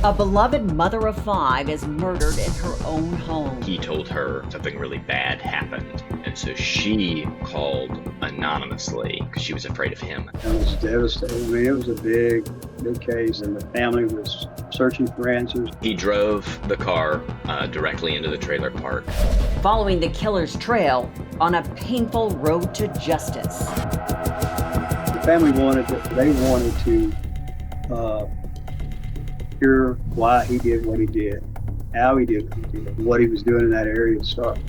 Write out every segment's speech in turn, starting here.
A beloved mother of 5 is murdered in her own home. He told her something really bad happened, and so she called anonymously because she was afraid of him. It was devastating. I mean, it was a big case, and the family was searching for answers. He drove the car directly into the trailer park. Following the killer's trail on a painful road to justice. The family wanted to hear why he did what he did, how he did what he did, what he was doing in that area to start.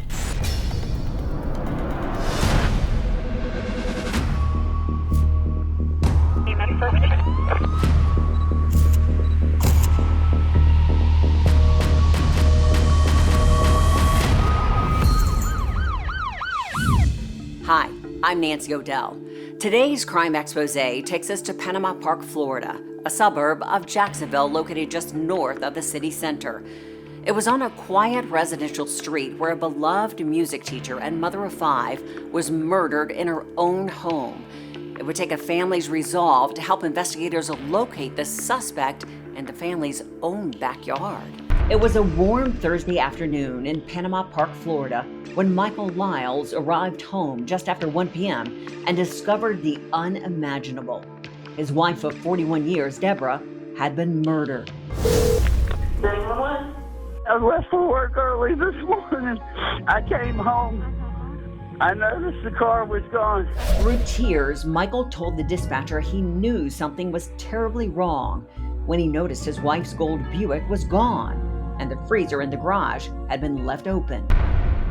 Hi, I'm Nancy O'Dell. Today's Crime Exposé takes us to Panama Park, Florida, a suburb of Jacksonville located just north of the city center. It was on a quiet residential street where a beloved music teacher and mother of 5 was murdered in her own home. It would take a family's resolve to help investigators locate the suspect in the family's own backyard. It was a warm Thursday afternoon in Panama Park, Florida, when Michael Lyles arrived home just after 1 p.m. and discovered the unimaginable. His wife of 41 years, Deborah, had been murdered. I left for work early this morning. I came home. I noticed the car was gone. Through tears, Michael told the dispatcher he knew something was terribly wrong when he noticed his wife's gold Buick was gone and the freezer in the garage had been left open.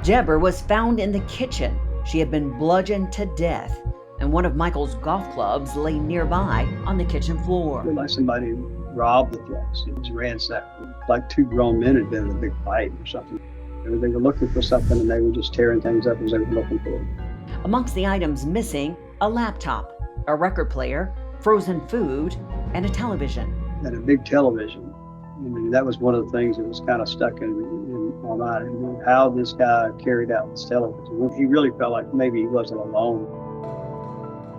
Deborah was found in the kitchen. She had been bludgeoned to death, and one of Michael's golf clubs lay nearby on the kitchen floor. Like somebody robbed the place. It was ransacked. Like 2 grown men had been in a big fight or something. They were looking for something, and they were just tearing things up as they were looking for it. Amongst the items missing, a laptop, a record player, frozen food, and a television. And a big television. I mean, that was one of the things that was kind of stuck in my mind. And how this guy carried out this television. He really felt like maybe he wasn't alone.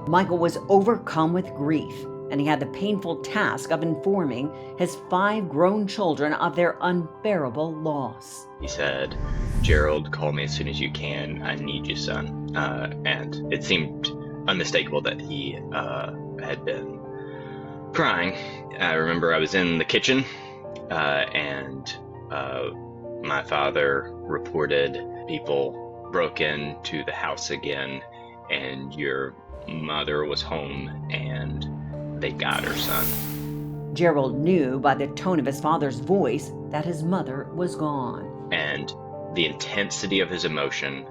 Michael was overcome with grief, and he had the painful task of informing his 5 grown children of their unbearable loss. He said, "Gerald, call me as soon as you can. I need you, son." And it seemed unmistakable that he had been crying. I remember I was in the kitchen, and my father reported people broke into the house again, and your mother was home, and they got her, son. Gerald knew by the tone of his father's voice that his mother was gone. And the intensity of his emotion,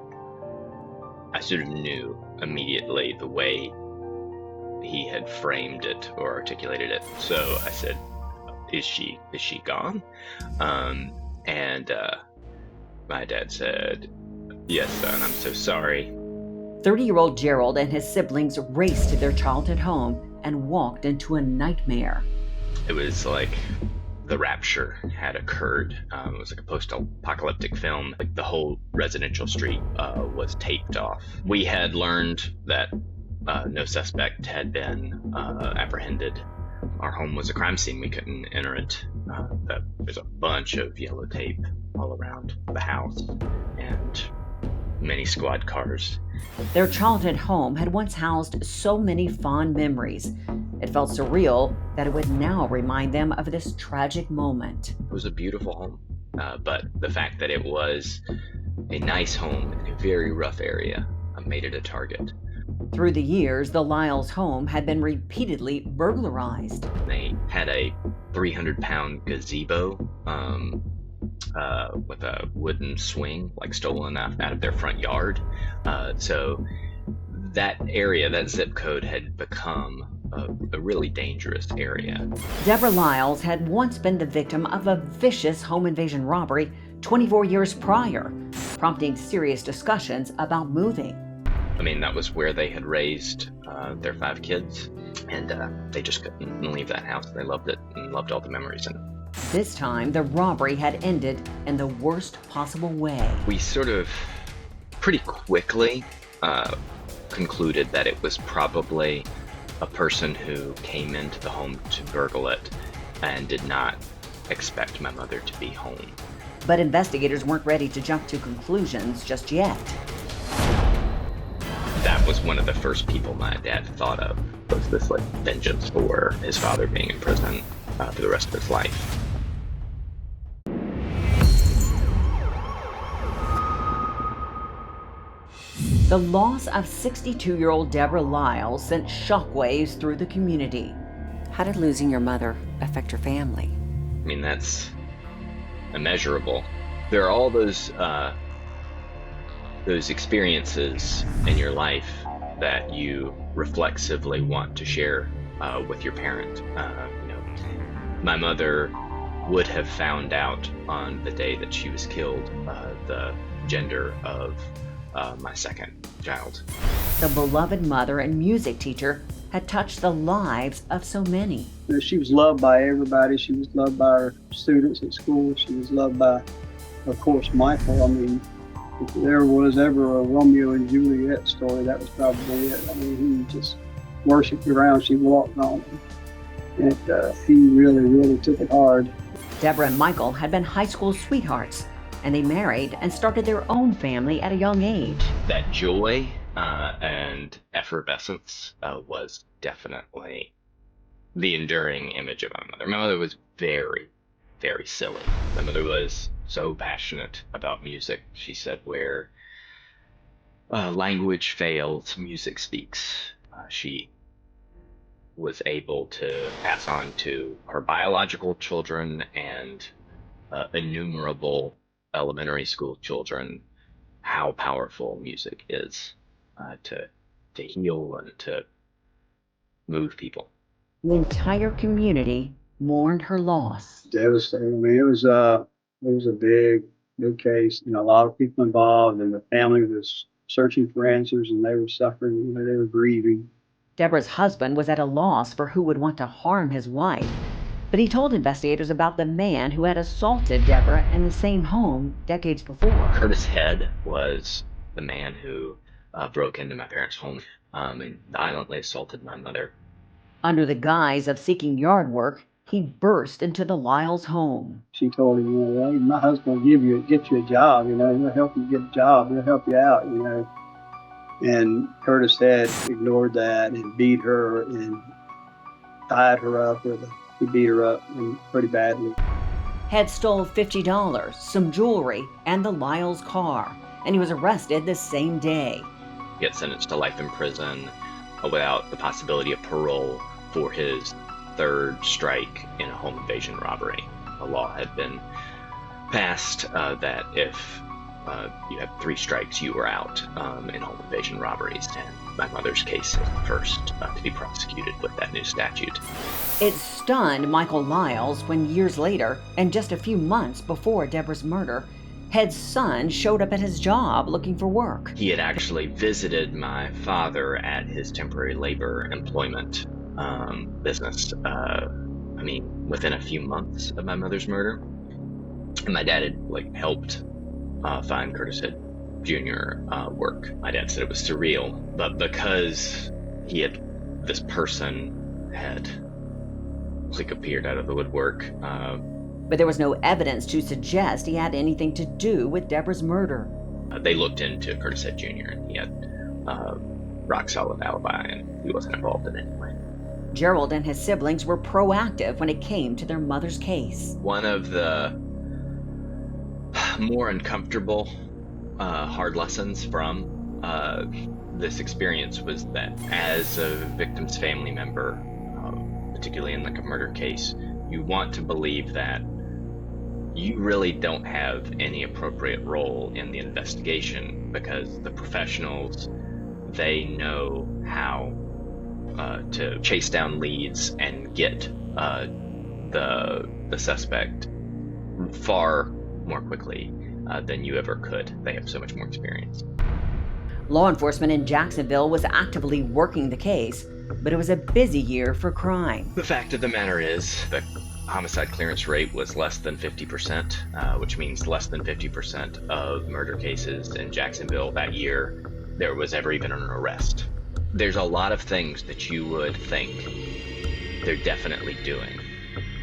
I sort of knew immediately the way he had framed it or articulated it. So I said, is she gone? And my dad said, "Yes, son, I'm so sorry." 30-year-old Gerald and his siblings raced to their childhood home and walked into a nightmare. It was like the rapture had occurred. It was like a post-apocalyptic film. Like the whole residential street was taped off. We had learned that no suspect had been apprehended. Our home was a crime scene. We couldn't enter it. There's a bunch of yellow tape all around the house and many squad cars. Their childhood home had once housed so many fond memories. It felt surreal that it would now remind them of this tragic moment. It was a beautiful home, but the fact that it was a nice home in a very rough area made it a target. Through the years, the Lyles home had been repeatedly burglarized. They had a 300-pound gazebo with a wooden swing, like stolen out of their front yard. So that area, that zip code, had become a really dangerous area. Deborah Lyles had once been the victim of a vicious home invasion robbery 24 years prior, prompting serious discussions about moving. I mean, that was where they had raised their 5 kids, and they just couldn't leave that house. They loved it and loved all the memories in it. This time, the robbery had ended in the worst possible way. We sort of pretty quickly concluded that it was probably a person who came into the home to burgle it and did not expect my mother to be home. But investigators weren't ready to jump to conclusions just yet. That was one of the first people my dad thought of, was this like vengeance for his father being in prison for the rest of his life. The loss of 62-year-old Deborah Lyles sent shockwaves through the community. How did losing your mother affect your family? I mean, that's immeasurable. There are all those experiences in your life that you reflexively want to share with your parent. My mother would have found out on the day that she was killed the gender of my second child. The beloved mother and music teacher had touched the lives of so many. She was loved by everybody. She was loved by her students at school. She was loved by, of course, Michael. I mean, if there was ever a Romeo and Juliet story, that was probably it. I mean, he just worshipped the ground she walked on. And he really, really took it hard. Deborah and Michael had been high school sweethearts, and they married and started their own family at a young age. That joy and effervescence was definitely the enduring image of my mother. My mother was very, very silly. My mother was so passionate about music. She said, where language fails, music speaks. She was able to pass on to her biological children and innumerable elementary school children how powerful music is to heal and to move people. The entire community mourned her loss. Devastating. I mean, it was a big case. A lot of people involved, and the family was searching for answers, and they were suffering. They were grieving. Deborah's husband was at a loss for who would want to harm his wife, but he told investigators about the man who had assaulted Deborah in the same home decades before. Curtis Head was the man who broke into my parents' home and violently assaulted my mother. Under the guise of seeking yard work, he burst into the Lyles home. She told him, well, my husband will get you a job, he'll help you get a job, he'll help you out, And Curtis Head ignored that and beat her and tied her up he beat her up pretty badly. Head stole $50, some jewelry, and the Lyles car, and he was arrested the same day. He got sentenced to life in prison without the possibility of parole for his third strike in a home invasion robbery. A law had been passed that if you had 3 strikes, you were out in home invasion robberies, and my mother's case is the first to be prosecuted with that new statute. It stunned Michael Lyles when years later, and just a few months before Deborah's murder, Head's son showed up at his job looking for work. He had actually visited my father at his temporary labor employment business, within a few months of my mother's murder. And my dad had helped find Curtis Head Jr. Work. My dad said it was surreal, but because this person had appeared out of the woodwork. But there was no evidence to suggest he had anything to do with Deborah's murder. They looked into Curtis Head Jr. and he had rock solid alibi, and he wasn't involved in it anyway. Gerald and his siblings were proactive when it came to their mother's case. One of the more uncomfortable hard lessons from this experience was that as a victim's family member, particularly in a murder case, you want to believe that you really don't have any appropriate role in the investigation because the professionals, they know how to chase down leads and get the suspect far more quickly than you ever could. They have so much more experience. Law enforcement in Jacksonville was actively working the case, but it was a busy year for crime. The fact of the matter is the homicide clearance rate was less than 50%, which means less than 50% of murder cases in Jacksonville that year there was ever even an arrest. There's a lot of things that you would think they're definitely doing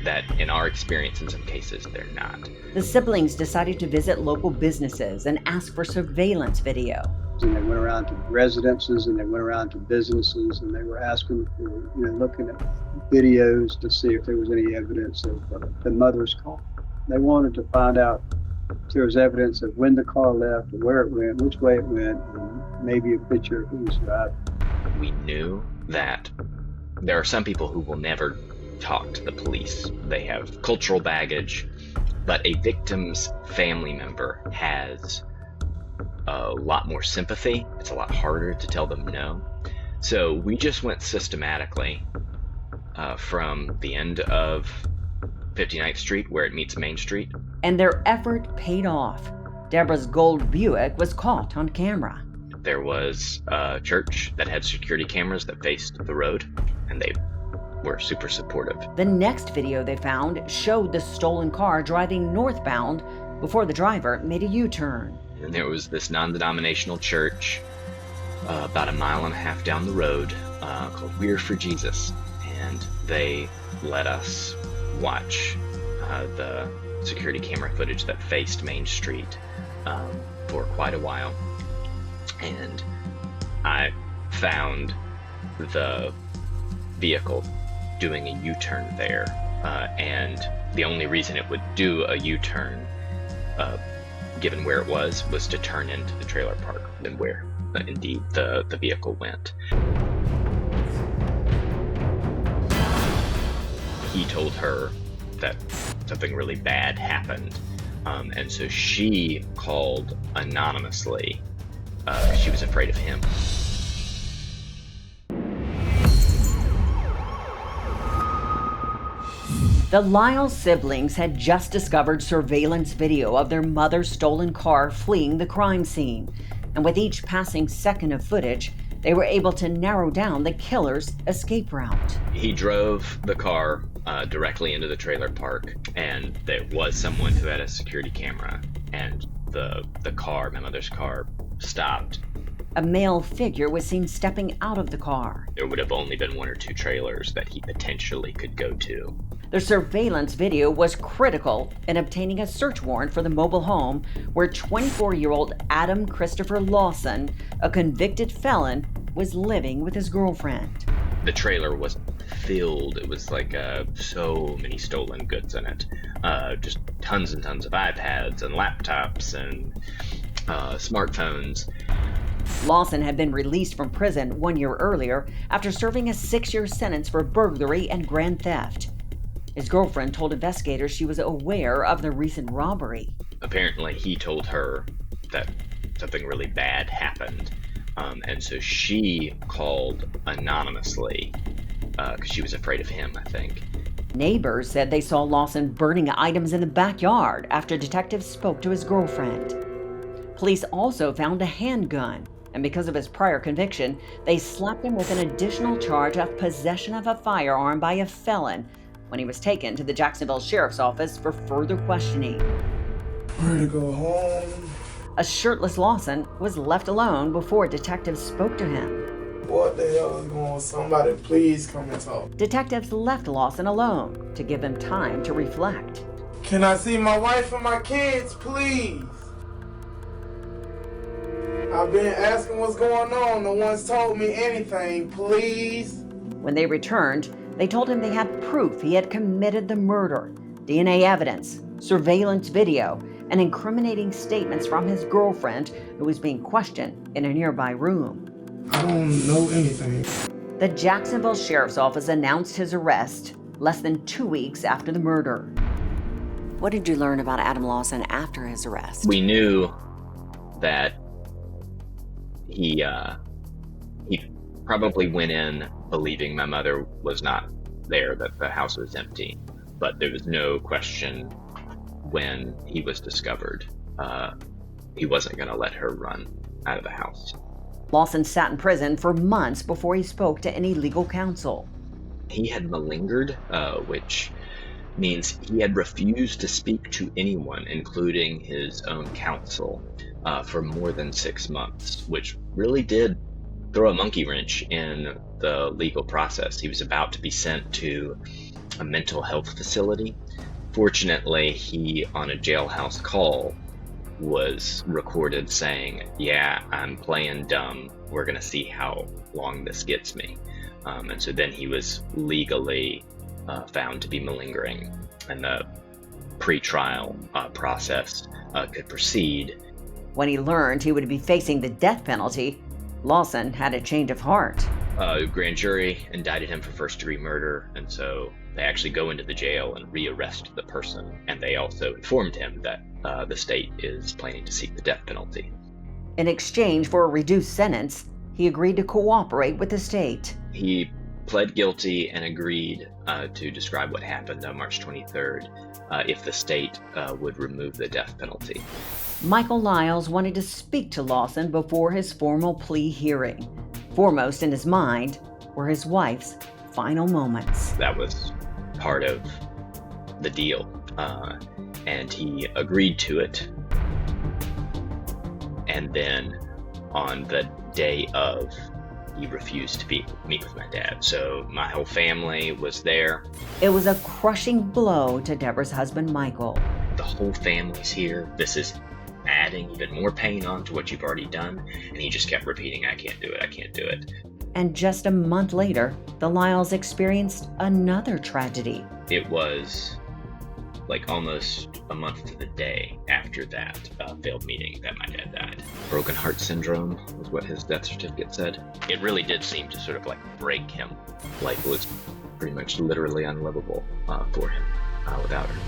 that in our experience, in some cases, they're not. The siblings decided to visit local businesses and ask for surveillance video. And they went around to residences and they went around to businesses and they were asking for, looking at videos to see if there was any evidence of the mother's car. They wanted to find out if there was evidence of when the car left, where it went, which way it went, and maybe a picture of who was driving. We knew that there are some people who will never talk to the police. They have cultural baggage, but a victim's family member has a lot more sympathy. It's a lot harder to tell them no. So we just went systematically from the end of 59th Street, where it meets Main Street. And their effort paid off. Deborah's gold Buick was caught on camera. There was a church that had security cameras that faced the road, and they were super supportive. The next video they found showed the stolen car driving northbound before the driver made a U-turn. And there was this non-denominational church about a mile and a half down the road called We're for Jesus. And they let us watch the security camera footage that faced Main Street for quite a while. And I found the vehicle doing a U-turn there. And the only reason it would do a U-turn, given where it was to turn into the trailer park, and where indeed the vehicle went. He told her that something really bad happened, and so she called anonymously. She was afraid of him. The Lyles siblings had just discovered surveillance video of their mother's stolen car fleeing the crime scene. And with each passing second of footage, they were able to narrow down the killer's escape route. He drove the car directly into the trailer park, and there was someone who had a security camera, and the car, my mother's car, stopped. A male figure was seen stepping out of the car. There would have only been one or two trailers that he potentially could go to. The surveillance video was critical in obtaining a search warrant for the mobile home where 24-year-old Adam Christopher Lawson, a convicted felon, was living with his girlfriend. The trailer was filled. It was like so many stolen goods in it. Just tons and tons of iPads and laptops and smartphones. Lawson had been released from prison 1 year earlier after serving a 6-year sentence for burglary and grand theft. His girlfriend told investigators she was aware of the recent robbery. Apparently, he told her that something really bad happened, and so she called anonymously because she was afraid of him, I think. Neighbors said they saw Lawson burning items in the backyard after detectives spoke to his girlfriend. Police also found a handgun, and because of his prior conviction, they slapped him with an additional charge of possession of a firearm by a felon when he was taken to the Jacksonville Sheriff's Office for further questioning. Ready to go home. A shirtless Lawson was left alone before detectives spoke to him. What the hell is going on? Somebody please come and talk. Detectives left Lawson alone to give him time to reflect. Can I see my wife and my kids, please? I've been asking what's going on. No one's told me anything, please. When they returned, they told him they had proof he had committed the murder, DNA evidence, surveillance video, and incriminating statements from his girlfriend, who was being questioned in a nearby room. I don't know anything. The Jacksonville Sheriff's Office announced his arrest less than 2 weeks after the murder. What did you learn about Adam Lawson after his arrest? We knew that he probably went in believing my mother was not there, that the house was empty. But there was no question when he was discovered, he wasn't going to let her run out of the house. Lawson sat in prison for months before he spoke to any legal counsel. He had malingered, which means he had refused to speak to anyone, including his own counsel, for more than 6 months, which really did throw a monkey wrench in the legal process. He was about to be sent to a mental health facility. Fortunately, he, on a jailhouse call, was recorded saying, "Yeah, I'm playing dumb. We're going to see how long this gets me." And so then he was legally found to be malingering, and the pre-trial process could proceed. When he learned he would be facing the death penalty, Lawson had a change of heart. Grand jury indicted him for first-degree murder, and so they actually go into the jail and rearrest the person. And they also informed him that the state is planning to seek the death penalty. In exchange for a reduced sentence, he agreed to cooperate with the state. He pled guilty and agreed to describe what happened on March 23rd if the state would remove the death penalty. Michael Lyles wanted to speak to Lawson before his formal plea hearing. Foremost in his mind were his wife's final moments. That was part of the deal, and he agreed to it. And then on the day of, he refused to meet with my dad. So my whole family was there. It was a crushing blow to Deborah's husband, Michael. The whole family's here. This is adding even more pain on to what you've already done. And he just kept repeating, "I can't do it, I can't do it." And just a month later, the Lyles experienced another tragedy. It was like almost a month to the day after that failed meeting that my dad died. Broken heart syndrome was what his death certificate said. It really did seem to sort of like break him. Life was pretty much literally unlivable for him without her.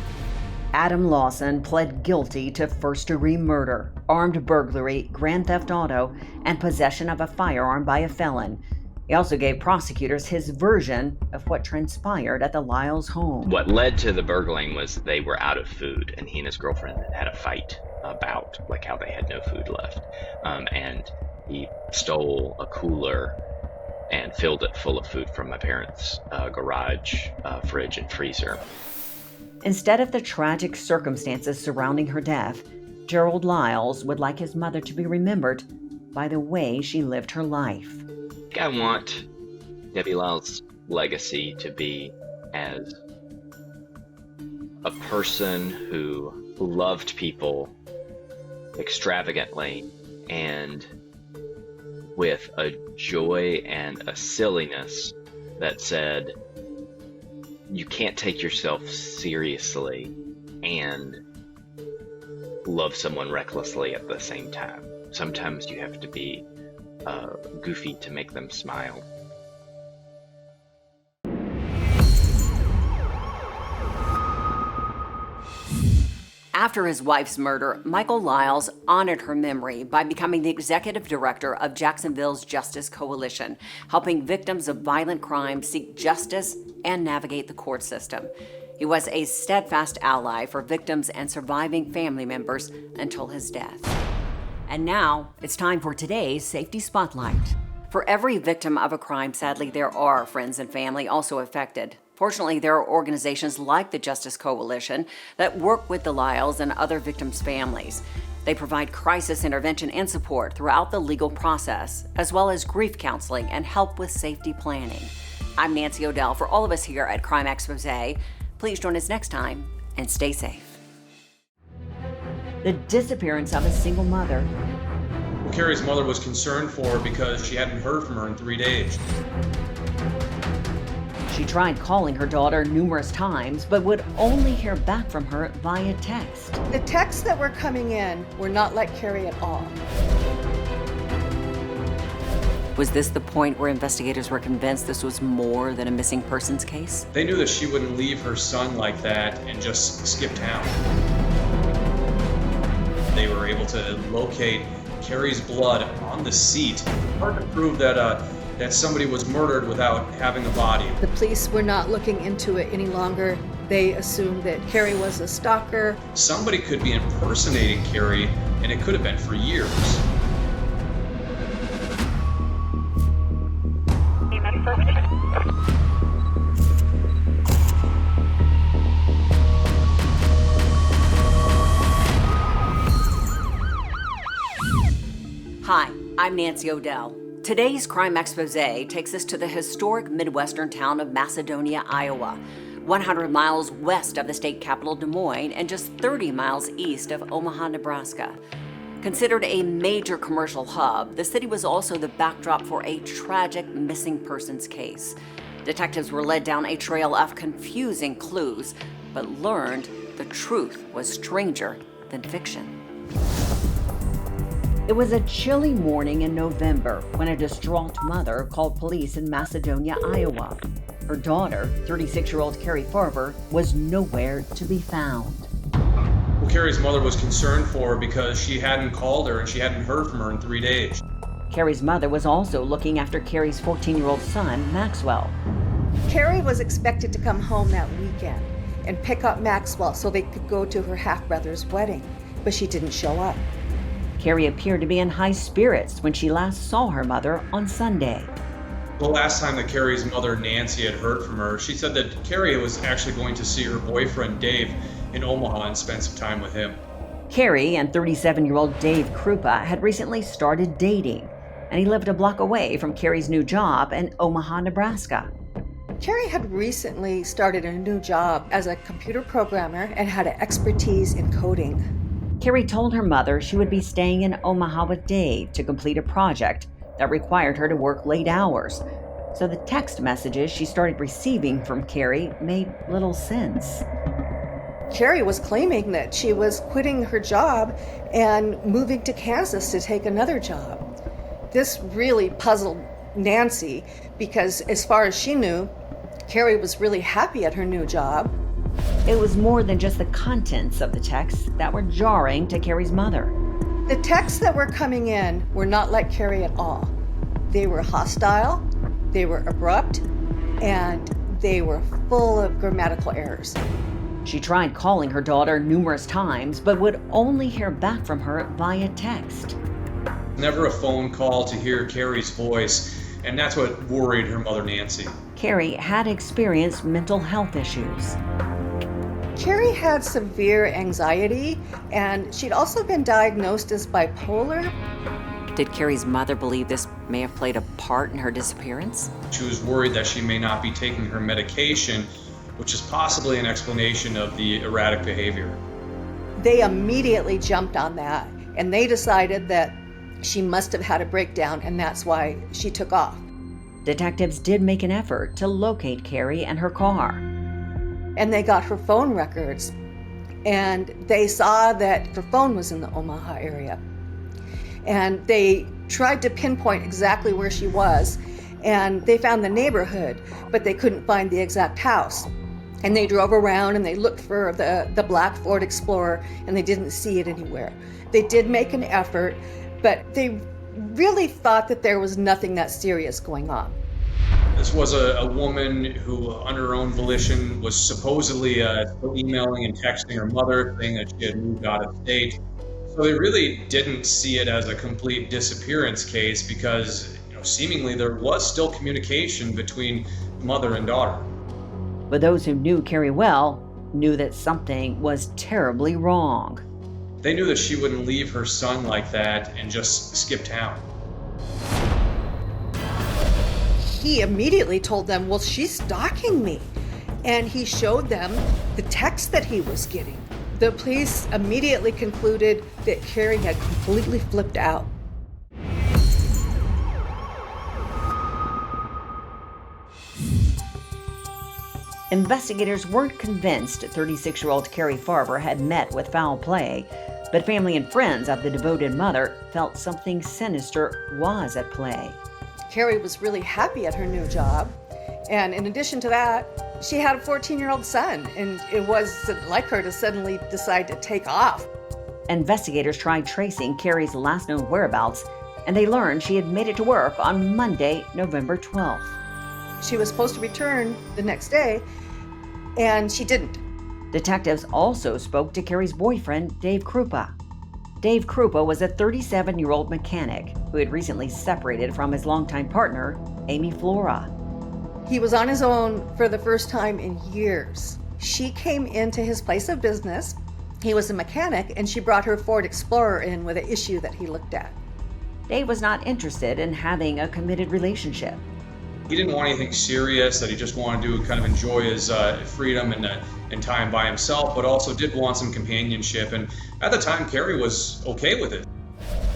Adam Lawson pled guilty to first-degree murder, armed burglary, grand theft auto, and possession of a firearm by a felon. He also gave prosecutors his version of what transpired at the Lyles home. What led to the burgling was they were out of food, and he and his girlfriend had a fight about like how they had no food left. And he stole a cooler and filled it full of food from my parents' garage, fridge, and freezer. Instead of the tragic circumstances surrounding her death, Gerald Lyles would like his mother to be remembered by the way she lived her life. I want Debbie Lyles' legacy to be as a person who loved people extravagantly and with a joy and a silliness that said, you can't take yourself seriously and love someone recklessly at the same time. Sometimes you have to be goofy to make them smile. After his wife's murder, Michael Lyles honored her memory by becoming the executive director of Jacksonville's Justice Coalition, helping victims of violent crime seek justice and navigate the court system. He was a steadfast ally for victims and surviving family members until his death. And now, it's time for today's Safety Spotlight. For every victim of a crime, sadly, there are friends and family also affected. Fortunately, there are organizations like the Justice Coalition that work with the Lyles and other victims' families. They provide crisis intervention and support throughout the legal process, as well as grief counseling and help with safety planning. I'm Nancy O'Dell. For all of us here at Crime Exposé, please join us next time and stay safe. The disappearance of a single mother. Cari's mother was concerned for her because she hadn't heard from her in 3 days. She tried calling her daughter numerous times, but would only hear back from her via text. The texts that were coming in were not like Cari at all. Was this the point where investigators were convinced this was more than a missing persons case? They knew that she wouldn't leave her son like that and just skip town. They were able to locate Cari's blood on the seat. Hard to prove that somebody was murdered without having a body. The police were not looking into it any longer. They assumed that Cari was a stalker. Somebody could be impersonating Cari, and it could have been for years. Hi, I'm Nancy O'Dell. Today's Crime Exposé takes us to the historic Midwestern town of Macedonia, Iowa, 100 miles west of the state capital, Des Moines, and just 30 miles east of Omaha, Nebraska. Considered a major commercial hub, the city was also the backdrop for a tragic missing persons case. Detectives were led down a trail of confusing clues, but learned the truth was stranger than fiction. It was a chilly morning in November when a distraught mother called police in Macedonia, Iowa. Her daughter, 36-year-old Cari Farver, was nowhere to be found. Well, Cari's mother was concerned for her because she hadn't called her and she hadn't heard from her in 3 days. Cari's mother was also looking after Cari's 14-year-old son, Maxwell. Cari was expected to come home that weekend and pick up Maxwell so they could go to her half-brother's wedding, but she didn't show up. Cari appeared to be in high spirits when she last saw her mother on Sunday. The last time that Cari's mother, Nancy, had heard from her, she said that Cari was actually going to see her boyfriend, Dave, in Omaha and spend some time with him. Cari and 37-year-old Dave Krupa had recently started dating, and he lived a block away from Cari's new job in Omaha, Nebraska. Cari had recently started a new job as a computer programmer and had an expertise in coding. Cari told her mother she would be staying in Omaha with Dave to complete a project that required her to work late hours. So the text messages she started receiving from Cari made little sense. Cari was claiming that she was quitting her job and moving to Kansas to take another job. This really puzzled Nancy because, as far as she knew, Cari was really happy at her new job. It was more than just the contents of the texts that were jarring to Cari's mother. The texts that were coming in were not like Cari at all. They were hostile, they were abrupt, and they were full of grammatical errors. She tried calling her daughter numerous times, but would only hear back from her via text. Never a phone call to hear Cari's voice, and that's what worried her mother, Nancy. Cari had experienced mental health issues. Cari had severe anxiety, and she'd also been diagnosed as bipolar. Did Cari's mother believe this may have played a part in her disappearance? She was worried that she may not be taking her medication, which is possibly an explanation of the erratic behavior. They immediately jumped on that, and they decided that she must have had a breakdown, and that's why she took off. Detectives did make an effort to locate Cari and her car. And they got her phone records, and they saw that her phone was in the Omaha area. And they tried to pinpoint exactly where she was, and they found the neighborhood, but they couldn't find the exact house. And they drove around and they looked for the black Ford Explorer, and they didn't see it anywhere. They did make an effort, but they really thought that there was nothing that serious going on. This was a woman who, under her own volition, was supposedly emailing and texting her mother, saying that she had moved out of state. So they really didn't see it as a complete disappearance case because, seemingly there was still communication between mother and daughter. But those who knew Cari well knew that something was terribly wrong. They knew that she wouldn't leave her son like that and just skip town. He immediately told them, well, she's stalking me. And he showed them the text that he was getting. The police immediately concluded that Cari had completely flipped out. Investigators weren't convinced 36-year-old Cari Farver had met with foul play, but family and friends of the devoted mother felt something sinister was at play. Cari was really happy at her new job, and in addition to that, she had a 14-year-old son, and it wasn't like her to suddenly decide to take off. Investigators tried tracing Cari's last known whereabouts, and they learned she had made it to work on Monday, November 12th. She was supposed to return the next day, and she didn't. Detectives also spoke to Cari's boyfriend, Dave Krupa. Dave Krupa was a 37-year-old mechanic who had recently separated from his longtime partner, Amy Flora. He was on his own for the first time in years. She came into his place of business. He was a mechanic, and she brought her Ford Explorer in with an issue that he looked at. Dave was not interested in having a committed relationship. He didn't want anything serious, that he just wanted to kind of enjoy his freedom and time by himself, but also did want some companionship. And at the time, Cari was okay with it.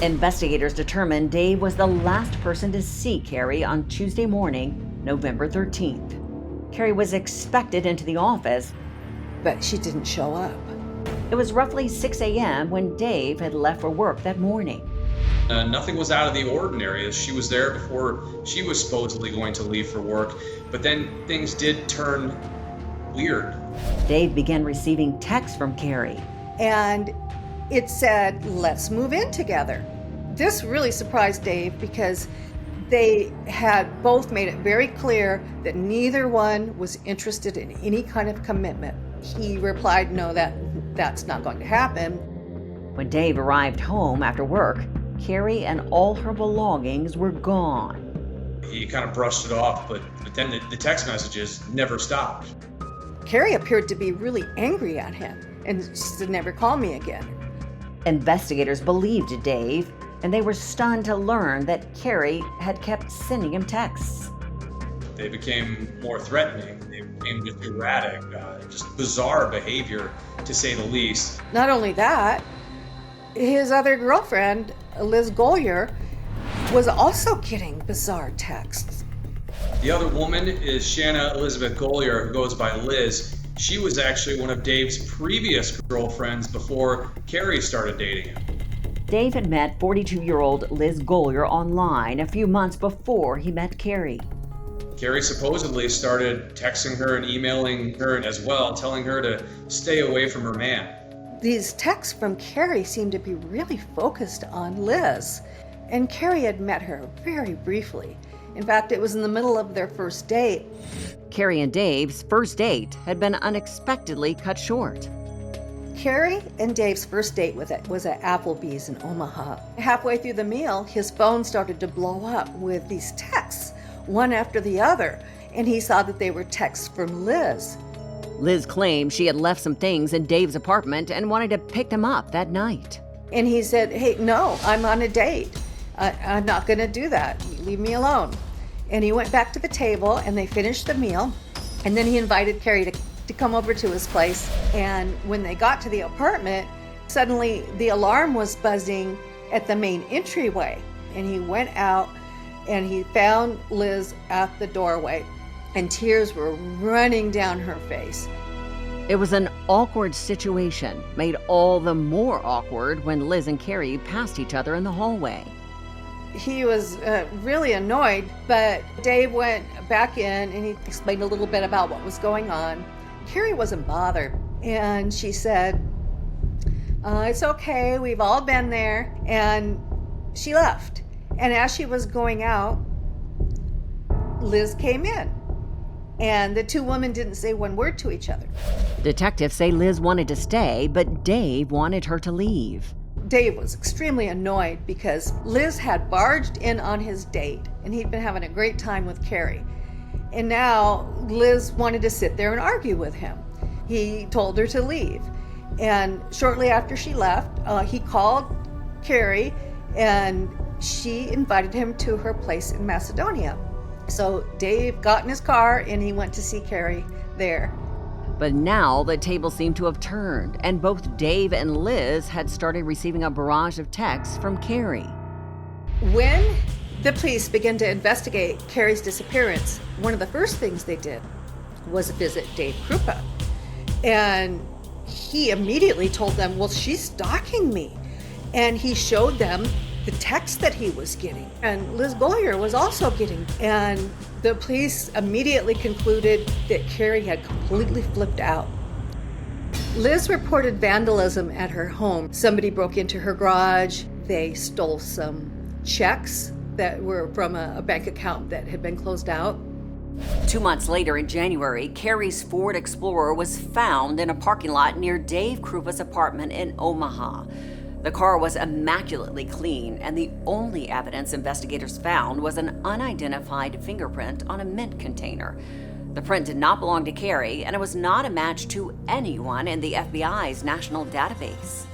Investigators determined Dave was the last person to see Cari on Tuesday morning, November 13th. Cari was expected into the office, but she didn't show up. It was roughly 6 a.m. when Dave had left for work that morning. Nothing was out of the ordinary, as she was there before she was supposedly going to leave for work, but then things did turn weird. Dave began receiving texts from Cari. And it said, "Let's move in together." This really surprised Dave because they had both made it very clear that neither one was interested in any kind of commitment. He replied, "No, that's not going to happen." When Dave arrived home after work, Cari and all her belongings were gone. He kind of brushed it off, but then the text messages never stopped. Cari appeared to be really angry at him and said, "Never call me again." Investigators believed Dave, and they were stunned to learn that Cari had kept sending him texts. They became more threatening. They became just erratic, just bizarre behavior, to say the least. Not only that, his other girlfriend, Liz Golyer, was also getting bizarre texts. The other woman is Shanna Elizabeth Golyer, who goes by Liz. She was actually one of Dave's previous girlfriends before Cari started dating him. Dave had met 42-year-old Liz Golyer online a few months before he met Cari. Cari supposedly started texting her and emailing her as well, telling her to stay away from her man. These texts from Cari seemed to be really focused on Liz, and Cari had met her very briefly. In fact, it was in the middle of their first date. Cari and Dave's first date had been unexpectedly cut short. Cari and Dave's first date was at Applebee's in Omaha. Halfway through the meal, his phone started to blow up with these texts, one after the other, and he saw that they were texts from Liz. Liz claimed she had left some things in Dave's apartment and wanted to pick them up that night. And he said, "Hey, no, I'm on a date. I'm not going to do that. Leave me alone." And he went back to the table and they finished the meal. And then he invited Cari to come over to his place. And when they got to the apartment, suddenly the alarm was buzzing at the main entryway. And he went out and he found Liz at the doorway, and tears were running down her face. It was an awkward situation, made all the more awkward when Liz and Cari passed each other in the hallway. He was really annoyed, but Dave went back in and he explained a little bit about what was going on. Cari wasn't bothered, and she said, "It's okay, we've all been there," and she left. And as she was going out, Liz came in, and the two women didn't say one word to each other. Detectives say Liz wanted to stay, but Dave wanted her to leave. Dave was extremely annoyed because Liz had barged in on his date, and he'd been having a great time with Cari. And now Liz wanted to sit there and argue with him. He told her to leave. And shortly after she left, he called Cari, and she invited him to her place in Macedonia. So Dave got in his car and he went to see Cari there. But now the table seemed to have turned, and both Dave and Liz had started receiving a barrage of texts from Cari. When the police began to investigate Cari's disappearance, one of the first things they did was visit Dave Krupa. And he immediately told them, "Well, she's stalking me." And he showed them the text that he was getting, and Liz Golyer was also getting. And the police immediately concluded that Cari had completely flipped out. Liz reported vandalism at her home. Somebody broke into her garage. They stole some checks that were from a bank account that had been closed out. 2 months later, in January, Cari's Ford Explorer was found in a parking lot near Dave Krupa's apartment in Omaha. The car was immaculately clean, and the only evidence investigators found was an unidentified fingerprint on a mint container. The print did not belong to Cari, and it was not a match to anyone in the FBI's national database.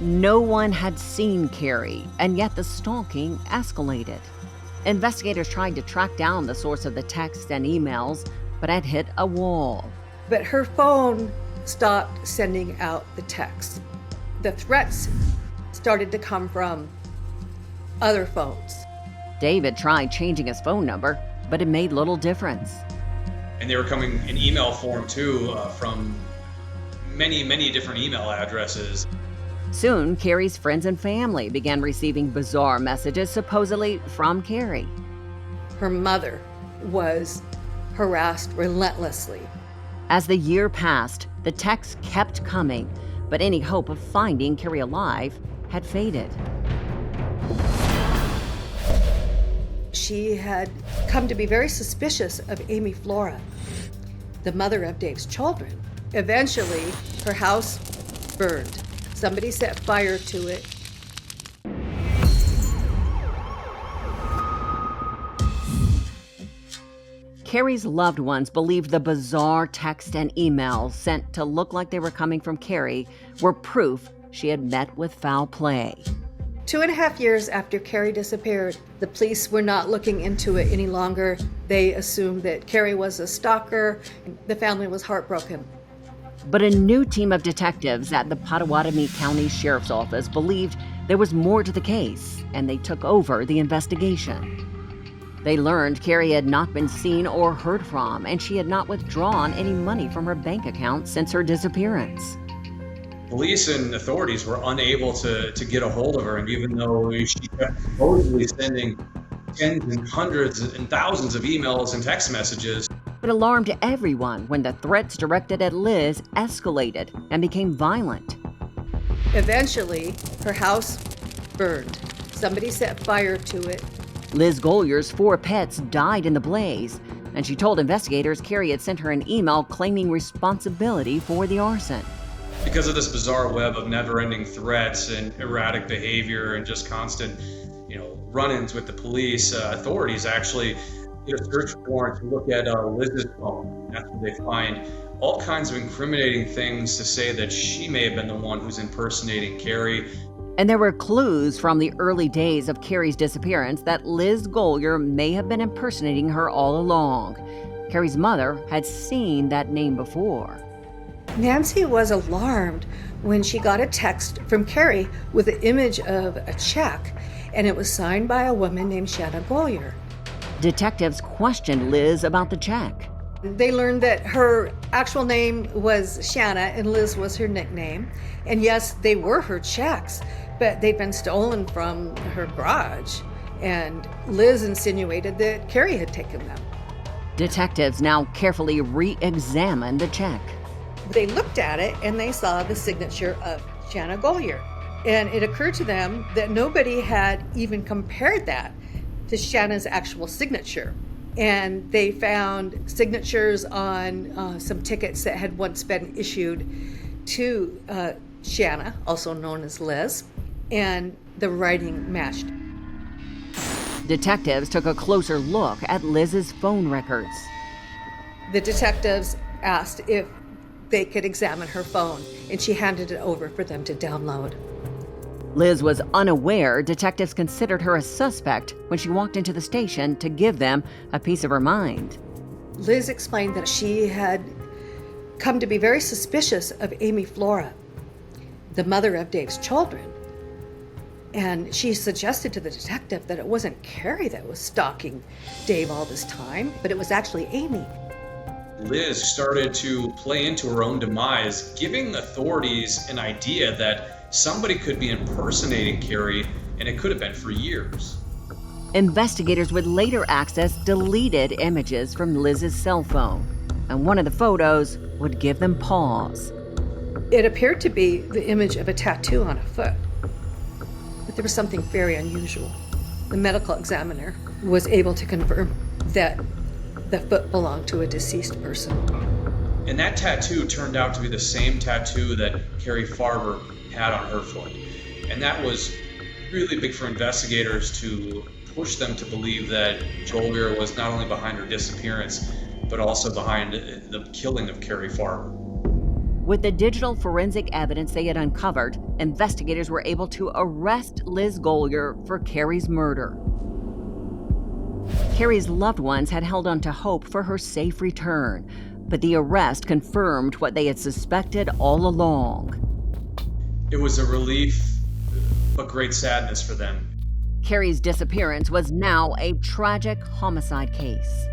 No one had seen Cari, and yet the stalking escalated. Investigators tried to track down the source of the texts and emails, but had hit a wall. But her phone stopped sending out the texts. The threats started to come from other phones. David tried changing his phone number, but it made little difference. And they were coming in email form too, from many different email addresses. Soon, Cari's friends and family began receiving bizarre messages supposedly from Cari. Her mother was harassed relentlessly. As the year passed, the texts kept coming, but any hope of finding Cari alive had faded. She had come to be very suspicious of Amy Flora, the mother of Dave's children. Eventually, her house burned. Somebody set fire to it. Cari's loved ones believed the bizarre text and emails sent to look like they were coming from Cari were proof she had met with foul play. 2.5 years after Cari disappeared, the police were not looking into it any longer. They assumed that Cari was a stalker. The family was heartbroken. But a new team of detectives at the Pottawatomie County Sheriff's Office believed there was more to the case, and they took over the investigation. They learned Cari had not been seen or heard from, and she had not withdrawn any money from her bank account since her disappearance. Police and authorities were unable to get a hold of her, and even though she kept supposedly sending tens and hundreds and thousands of emails and text messages. It alarmed everyone when the threats directed at Liz escalated and became violent. Eventually, her house burned. Somebody set fire to it. Liz Golyer's 4 pets died in the blaze, and she told investigators Cari had sent her an email claiming responsibility for the arson. Because of this bizarre web of never-ending threats and erratic behavior and just constant, run-ins with the police, authorities actually did a search warrant to look at Liz's phone. That's where they find all kinds of incriminating things to say that she may have been the one who's impersonating Cari. And there were clues from the early days of Cari's disappearance that Liz Golyer may have been impersonating her all along. Cari's mother had seen that name before. Nancy was alarmed when she got a text from Cari with an image of a check, and it was signed by a woman named Shanna Golyer. Detectives questioned Liz about the check. They learned that her actual name was Shanna and Liz was her nickname. And yes, they were her checks, but they'd been stolen from her garage. And Liz insinuated that Cari had taken them. Detectives now carefully re-examined the check. They looked at it and they saw the signature of Shanna Golyer. And it occurred to them that nobody had even compared that to Shanna's actual signature. And they found signatures on some tickets that had once been issued to Shanna, also known as Liz, and the writing matched. Detectives took a closer look at Liz's phone records. The detectives asked if they could examine her phone, and she handed it over for them to download. Liz was unaware detectives considered her a suspect when she walked into the station to give them a piece of her mind. Liz explained that she had come to be very suspicious of Amy Flora, the mother of Dave's children. And she suggested to the detective that it wasn't Cari that was stalking Dave all this time, but it was actually Amy. Liz started to play into her own demise, giving authorities an idea that somebody could be impersonating Cari, and it could have been for years. Investigators would later access deleted images from Liz's cell phone, and one of the photos would give them pause. It appeared to be the image of a tattoo on a foot, but there was something very unusual. The medical examiner was able to confirm that the foot belonged to a deceased person. And that tattoo turned out to be the same tattoo that Cari Farver had on her foot. And that was really big for investigators to push them to believe that Golyer was not only behind her disappearance, but also behind the killing of Cari Farver. With the digital forensic evidence they had uncovered, investigators were able to arrest Liz Golyer for Cari's murder. Cari's loved ones had held on to hope for her safe return, but the arrest confirmed what they had suspected all along. It was a relief, but great sadness for them. Cari's disappearance was now a tragic homicide case.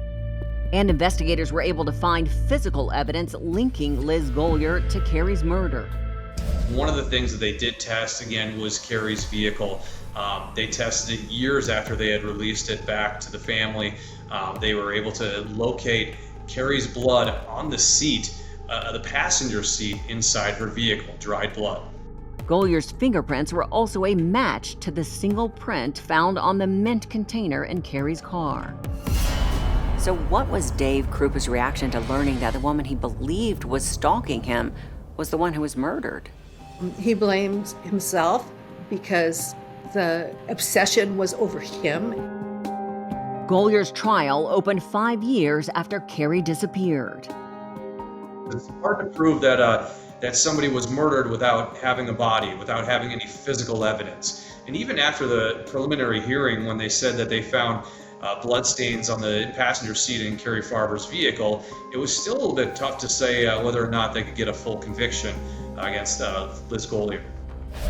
And investigators were able to find physical evidence linking Liz Golyer to Cari's murder. One of the things that they did test, again, was Cari's vehicle. They tested it years after they had released it back to the family. They were able to locate Cari's blood on the seat, the passenger seat inside her vehicle, dried blood. Golyer's fingerprints were also a match to the single print found on the mint container in Cari's car. So what was Dave Krupa's reaction to learning that the woman he believed was stalking him was the one who was murdered? He blames himself because the obsession was over him. Golyer's trial opened 5 years after Cari disappeared. It's hard to prove that somebody was murdered without having a body, without having any physical evidence. And even after the preliminary hearing, when they said that they found bloodstains on the passenger seat in Cari Farver's vehicle, it was still a little bit tough to say whether or not they could get a full conviction against Liz Golyer.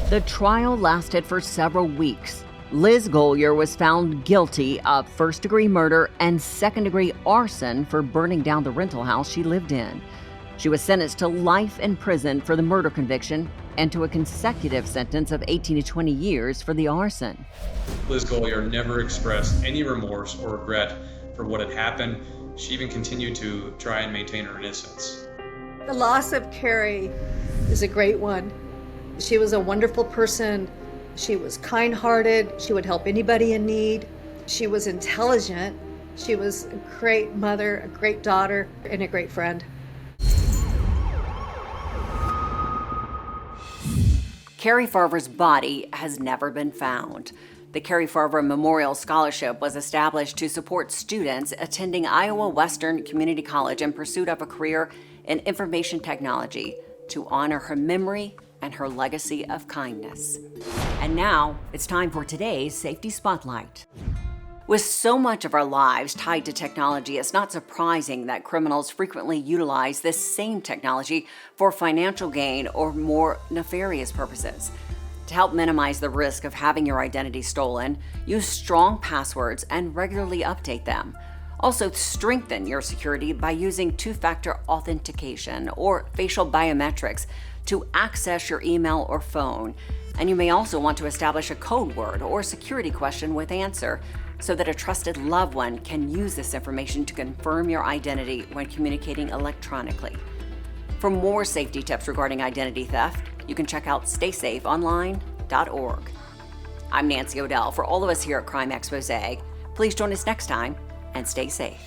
The trial lasted for several weeks. Liz Golyer was found guilty of first-degree murder and second-degree arson for burning down the rental house she lived in. She was sentenced to life in prison for the murder conviction and to a consecutive sentence of 18 to 20 years for the arson. Liz Golyer never expressed any remorse or regret for what had happened. She even continued to try and maintain her innocence. The loss of Cari is a great one. She was a wonderful person. She was kind-hearted. She would help anybody in need. She was intelligent. She was a great mother, a great daughter, and a great friend. Cari Farver's body has never been found. The Cari Farver Memorial Scholarship was established to support students attending Iowa Western Community College in pursuit of a career in information technology to honor her memory and her legacy of kindness. And now it's time for today's Safety Spotlight. With so much of our lives tied to technology, it's not surprising that criminals frequently utilize this same technology for financial gain or more nefarious purposes. To help minimize the risk of having your identity stolen, use strong passwords and regularly update them. Also, strengthen your security by using two-factor authentication or facial biometrics to access your email or phone. And you may also want to establish a code word or security question with answer so that a trusted loved one can use this information to confirm your identity when communicating electronically. For more safety tips regarding identity theft, you can check out staysafeonline.org. I'm Nancy O'Dell. For all of us here at Crime Exposé, please join us next time and stay safe.